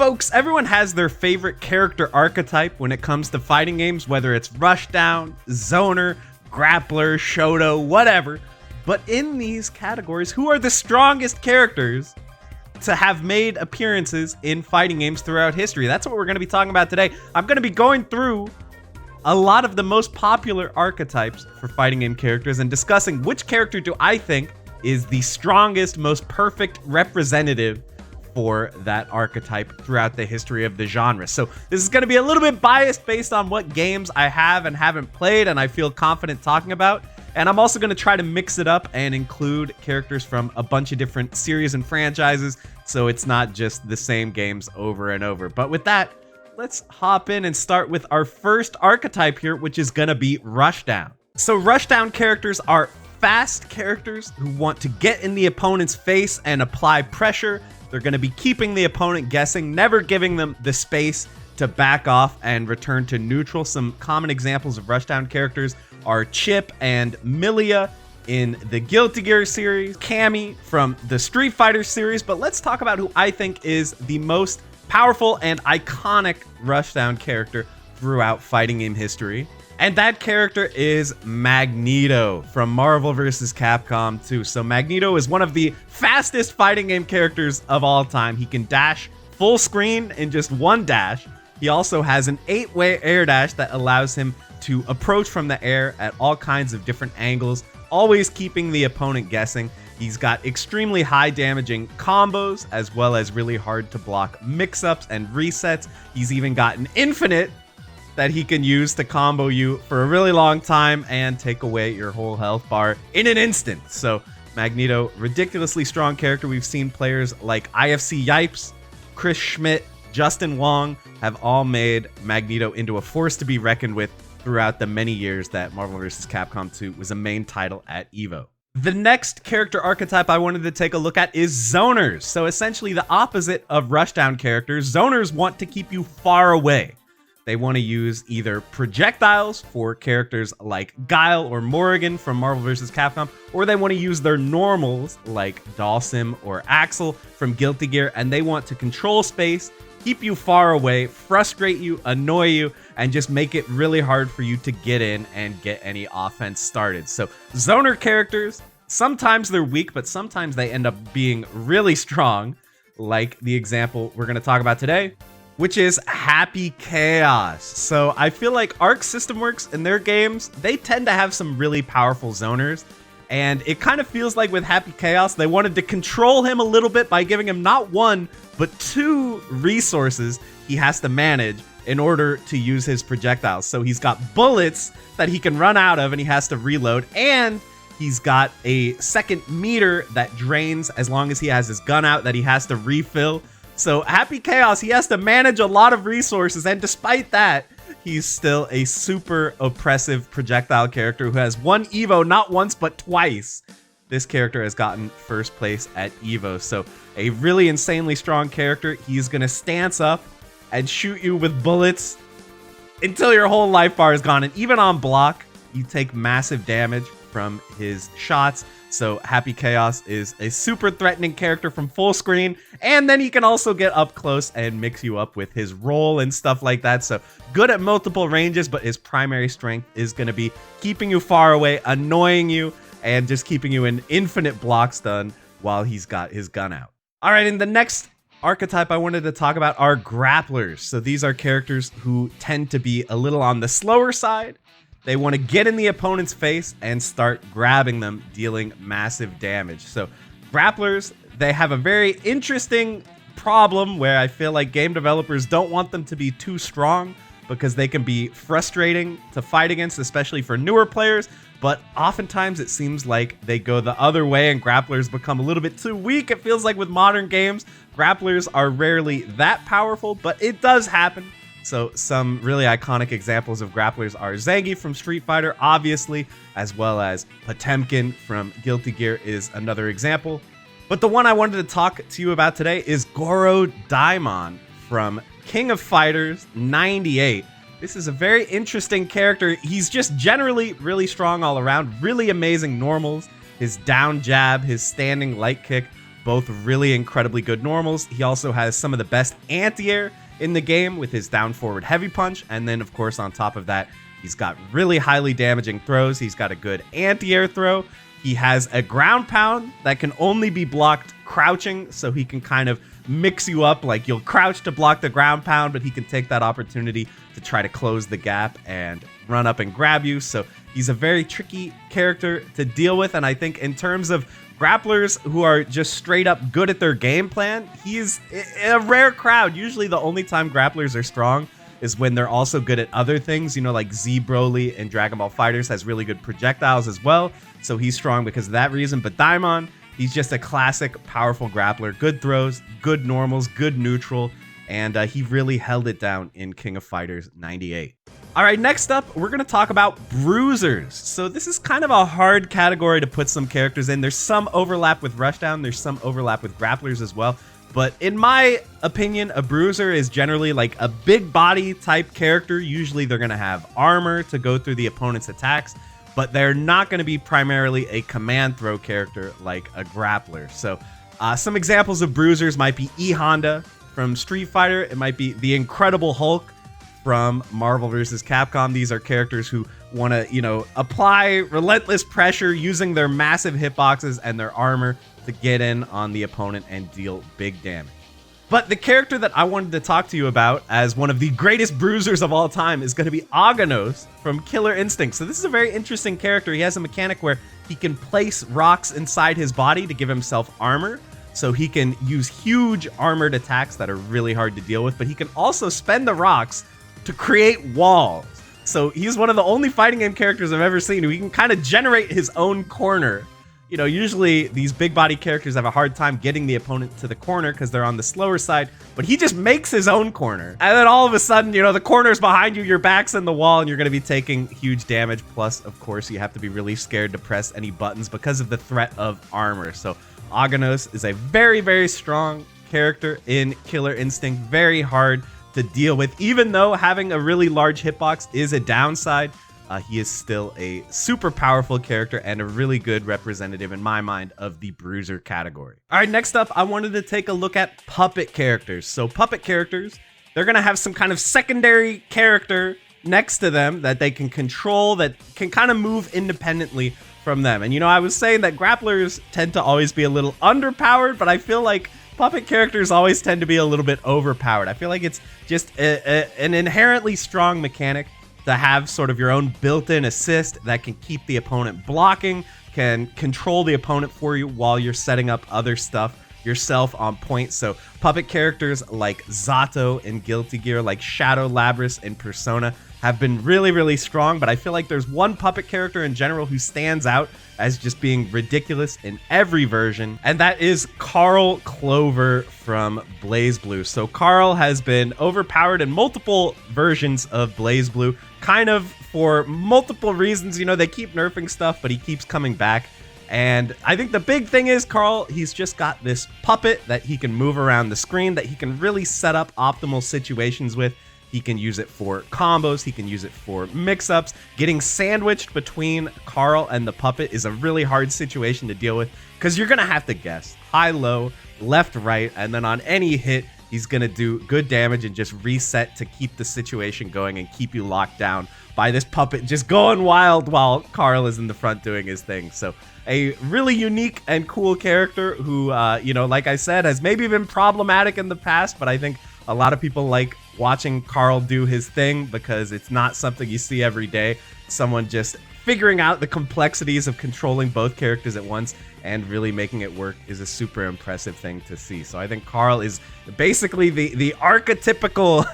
Folks, everyone has their favorite character archetype when it comes to fighting games, whether it's Rushdown, Zoner, Grappler, Shoto, whatever. But in these categories, who are the strongest characters to have made appearances in fighting games throughout history? That's what we're going to be talking about today. I'm going to be going through a lot of the most popular archetypes for fighting game characters and discussing which character do I think is the strongest, most perfect representative for that archetype throughout the history of the genre. So this is going to be a little bit biased based on what games I have and haven't played and I feel confident talking about. And I'm also going to try to mix it up and include characters from a bunch of different series and franchises, so it's not just the same games over and over. But with that, let's hop in and start with our first archetype here, which is going to be Rushdown. So Rushdown characters are fast characters who want to get in the opponent's face and apply pressure. They're going to be keeping the opponent guessing, never giving them the space to back off and return to neutral. Some common examples of Rushdown characters are Chip and Milia in the Guilty Gear series, Cammy from the Street Fighter series, but let's talk about who I think is the most powerful and iconic Rushdown character throughout fighting game history. And that character is Magneto from Marvel vs. Capcom 2. So Magneto is one of the fastest fighting game characters of all time. He can dash full screen in just one dash. He also has an 8-way air dash that allows him to approach from the air at all kinds of different angles, always keeping the opponent guessing. He's got extremely high damaging combos, as well as really hard to block mix-ups and resets. He's even got an infinite that he can use to combo you for a really long time and take away your whole health bar in an instant. So Magneto, ridiculously strong character. We've seen players like IFC Yipes, Chris Schmidt, Justin Wong have all made Magneto into a force to be reckoned with throughout the many years that Marvel vs. Capcom 2 was a main title at EVO. The next character archetype I wanted to take a look at is Zoners. So essentially the opposite of Rushdown characters. Zoners want to keep you far away. They want to use either projectiles for characters like Guile or Morrigan from Marvel vs. Capcom, or they want to use their normals like Dalsim or Axel from Guilty Gear, and they want to control space, keep you far away, frustrate you, annoy you, and just make it really hard for you to get in and get any offense started. So Zoner characters, sometimes they're weak, but sometimes they end up being really strong, like the example we're going to talk about today, which is Happy Chaos. So I feel like Arc System Works in their games, they tend to have some really powerful zoners. And it kind of feels like with Happy Chaos, they wanted to control him a little bit by giving him not one, but 2 resources he has to manage in order to use his projectiles. So he's got bullets that he can run out of and he has to reload. And he's got a second meter that drains as long as he has his gun out that he has to refill. So Happy Chaos, he has to manage a lot of resources, and despite that, he's still a super oppressive projectile character who has won EVO not once but twice. This character has gotten first place at EVO, so a really insanely strong character. He's gonna stance up and shoot you with bullets until your whole life bar is gone, and even on block, you take massive damage from his shots. So Happy Chaos is a super threatening character from full screen, and then he can also get up close and mix you up with his roll and stuff like that. So good at multiple ranges, but his primary strength is going to be keeping you far away, annoying you, and just keeping you in infinite block stun while he's got his gun out. All right, and the next archetype I wanted to talk about are Grapplers. So these are characters who tend to be a little on the slower side. They want to get in the opponent's face and start grabbing them, dealing massive damage. So Grapplers, they have a very interesting problem where I feel like game developers don't want them to be too strong because they can be frustrating to fight against, especially for newer players. But oftentimes it seems like they go the other way and Grapplers become a little bit too weak. It feels like with modern games, Grapplers are rarely that powerful, but it does happen. So some really iconic examples of Grapplers are Zangief from Street Fighter, obviously, as well as Potemkin from Guilty Gear is another example. But the one I wanted to talk to you about today is Goro Daimon from King of Fighters 98. This is a very interesting character. He's just generally really strong all around, really amazing normals. His down jab, his standing light kick, both really incredibly good normals. He also has some of the best anti-air in the game with his down forward heavy punch. And then, of course, on top of that, he's got really highly damaging throws. He's got a good anti-air throw. He has a ground pound that can only be blocked crouching, so he can kind of mix you up. Like, you'll crouch to block the ground pound, but he can take that opportunity to try to close the gap and run up and grab you. So he's a very tricky character to deal with. And I think in terms of grapplers who are just straight up good at their game plan, he's a rare crowd. Usually the only time grapplers are strong is when they're also good at other things. You know, like Z Broly in Dragon Ball FighterZ has really good projectiles as well. So he's strong because of that reason. But Daimon, he's just a classic, powerful grappler. Good throws, good normals, good neutral. And he really held it down in King of Fighters 98. All right, next up, we're going to talk about bruisers. So this is kind of a hard category to put some characters in. There's some overlap with Rushdown. There's some overlap with grapplers as well. But in my opinion, a bruiser is generally like a big body type character. Usually they're going to have armor to go through the opponent's attacks, but they're not going to be primarily a command throw character like a grappler. So some examples of bruisers might be E Honda from Street Fighter. It might be the Incredible Hulk from Marvel vs. Capcom. These are characters who want to, you know, apply relentless pressure using their massive hitboxes and their armor to get in on the opponent and deal big damage. But the character that I wanted to talk to you about as one of the greatest bruisers of all time is going to be Aganos from Killer Instinct. So this is a very interesting character. He has a mechanic where he can place rocks inside his body to give himself armor. So he can use huge armored attacks that are really hard to deal with, but he can also spend the rocks to create walls. So he's one of the only fighting game characters I've ever seen who he can kind of generate his own corner. You know, usually these big body characters have a hard time getting the opponent to the corner because they're on the slower side, but he just makes his own corner. And then all of a sudden, you know, the corner's behind you, your back's in the wall, and you're going to be taking huge damage. Plus, of course, you have to be really scared to press any buttons because of the threat of armor. So Aganos is a very, very strong character in Killer Instinct. Very hard to deal with. Even though having a really large hitbox is a downside, he is still a super powerful character and a really good representative in my mind of the bruiser category. All right, next up, I wanted to take a look at puppet characters. So puppet characters, they're going to have some kind of secondary character next to them that they can control, that can kind of move independently from them. And you know, I was saying that grapplers tend to always be a little underpowered, but I feel like puppet characters always tend to be a little bit overpowered. I feel like it's just an inherently strong mechanic to have sort of your own built-in assist that can keep the opponent blocking, can control the opponent for you while you're setting up other stuff yourself on point. So puppet characters like Zato in Guilty Gear, like Shadow Labris in Persona have been really, really strong, but I feel like there's one puppet character in general who stands out as just being ridiculous in every version, and that is Carl Clover from BlazBlue. So Carl has been overpowered in multiple versions of BlazBlue, kind of for multiple reasons. You know, they keep nerfing stuff, but he keeps coming back. And I think the big thing is Carl, he's just got this puppet that he can move around the screen, that he can really set up optimal situations with. He can use it for combos. He can use it for mix-ups. Getting sandwiched between Carl and the puppet is a really hard situation to deal with because you're going to have to guess high, low, left, right, and then on any hit, he's going to do good damage and just reset to keep the situation going and keep you locked down by this puppet just going wild while Carl is in the front doing his thing. So a really unique and cool character who, you know, like I said, has maybe been problematic in the past, but I think a lot of people like watching Carl do his thing because it's not something you see every day. Someone just figuring out the complexities of controlling both characters at once and really making it work is a super impressive thing to see. So I think Carl is basically the archetypical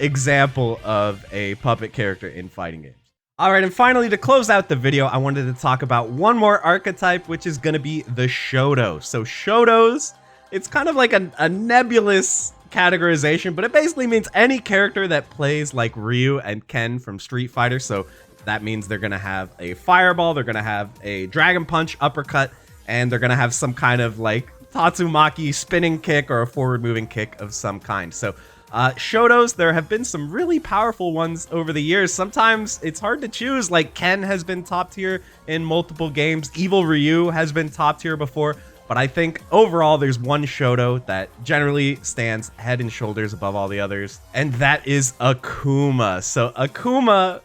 example of a puppet character in fighting games. All right, and finally, to close out the video, I wanted to talk about one more archetype, which is going to be the Shoto. So Shotos, it's kind of like a nebulous categorization, but it basically means any character that plays like Ryu and Ken from Street Fighter. So that means they're going to have a fireball, they're going to have a dragon punch, uppercut, and they're going to have some kind of like Tatsumaki spinning kick or a forward moving kick of some kind. So Shotos, there have been some really powerful ones over the years. Sometimes it's hard to choose, like Ken has been top tier in multiple games. Evil Ryu has been top tier before. But I think overall there's one Shoto that generally stands head and shoulders above all the others, and that is Akuma. So Akuma,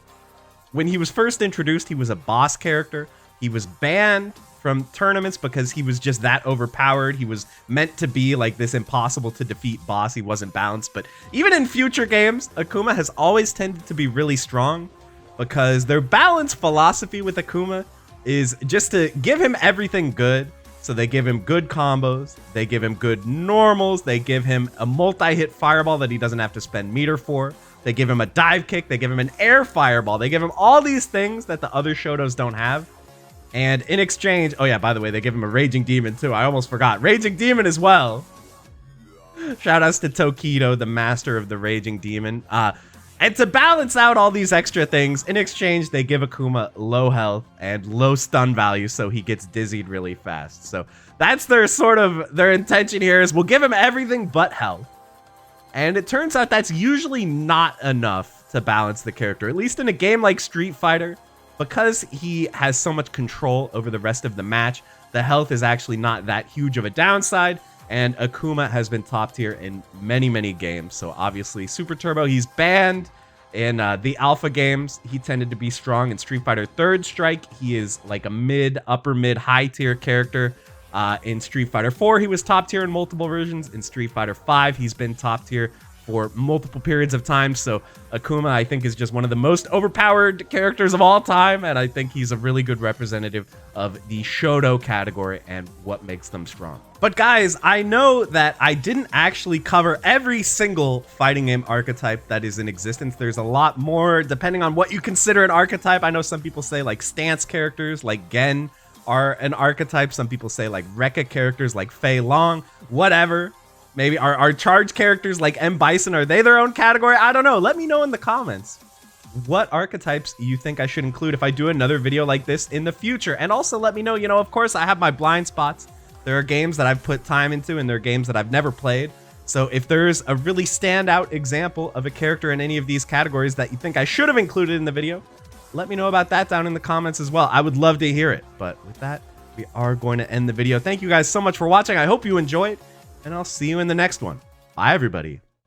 when he was first introduced, he was a boss character. He was banned from tournaments because he was just that overpowered. He was meant to be like this impossible to defeat boss. He wasn't balanced. But even in future games, Akuma has always tended to be really strong because their balance philosophy with Akuma is just to give him everything good. So they give him good combos, they give him good normals, they give him a multi-hit fireball that he doesn't have to spend meter for, they give him a dive kick, they give him an air fireball, they give him all these things that the other Shotos don't have. And in exchange, oh yeah, by the way, they give him a Raging Demon too. I almost forgot. Raging Demon as well. Shoutouts to Tokido, the master of the Raging Demon. And to balance out all these extra things, in exchange, they give Akuma low health and low stun value, so he gets dizzied really fast. So that's their intention here is we'll give him everything but health. And it turns out that's usually not enough to balance the character, at least in a game like Street Fighter. Because he has so much control over the rest of the match, the health is actually not that huge of a downside. And Akuma has been top tier in many, many games. So obviously Super Turbo, he's banned in the alpha games. He tended to be strong in Street Fighter Third Strike. He is like a mid, upper mid, high tier character. In Street Fighter 4, he was top tier in multiple versions. In Street Fighter 5, he's been top tier for multiple periods of time. So Akuma, I think, is just one of the most overpowered characters of all time, and I think he's a really good representative of the Shoto category and what makes them strong. But guys, I know that I didn't actually cover every single fighting game archetype that is in existence. There's a lot more depending on what you consider an archetype. I know some people say like stance characters like Gen are an archetype. Some people say like Rekka characters like Fei Long, whatever. Maybe our charge characters like M. Bison, are they their own category? I don't know. Let me know in the comments what archetypes you think I should include if I do another video like this in the future. And also let me know, of course, I have my blind spots. There are games that I've put time into and there are games that I've never played. So if there's a really standout example of a character in any of these categories that you think I should have included in the video, let me know about that down in the comments as well. I would love to hear it. But with that, we are going to end the video. Thank you guys so much for watching. I hope you enjoyed. And I'll see you in the next one. Bye, everybody.